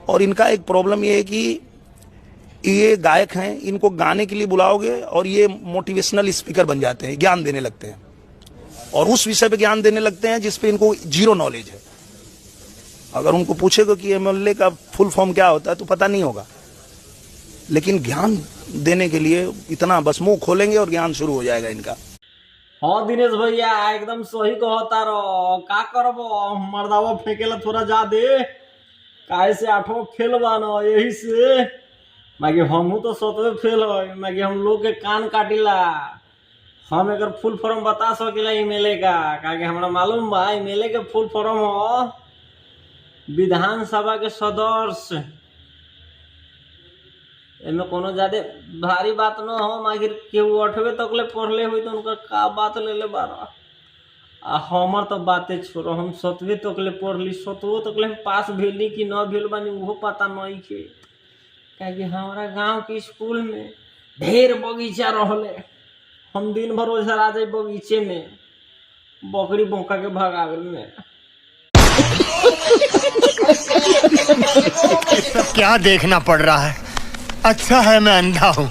और इनका एक प्रॉब्लम ये है कि ये गायक हैं, इनको गाने के लिए बुलाओगे और ये मोटिवेशनल स्पीकर बन जाते हैं, ज्ञान देने लगते हैं और उस विषय पे ज्ञान देने लगते हैं जिस पे इनको जीरो नॉलेज है। अगर उनको पूछेगा कि एमएलए का फुल फॉर्म क्या होता है तो पता नहीं होगा, लेकिन ज्ञान देने के लिए इतना बस मुंह खोलेंगे और ज्ञान शुरू हो जाएगा इनका। हाँ दिनेश भैया एकदम सही कहता रहो। का करबो मर्दावा फेंकेला थोड़ा जा दे, काहे से 8वां फेल बानो, यही से मागी हमहू तो 7वें फेल है, मागी हम लोग के कान काटिला। हम एकर फुल फॉर्म बता सकेला एमएलए का, काहे हमरा मालूम बा एमएलए के फुल फॉर्म हो विधानसभा के सदस्य। एमे कोनो ज्यादा भारी बात न हो, मागिर केहू 8वें तक ले पढ़ले हुई तो उनका का बात ले ले बारा। आ हमर तो बातें छोड़ो, हम 7वें तक ले पढ़ली, 7वें तक ले हम पास भेली कि न भेल बानी वो पता नहीं के। क्योंकि हमारा गांव के स्कूल में ढेर बगीचा रहले, हम दिन भर वैसा आ जाए बगीचे में बकरी बोका के भगावे में। क्या देखना पड़ रहा है? अच्छा है मैं अंधा हूँ।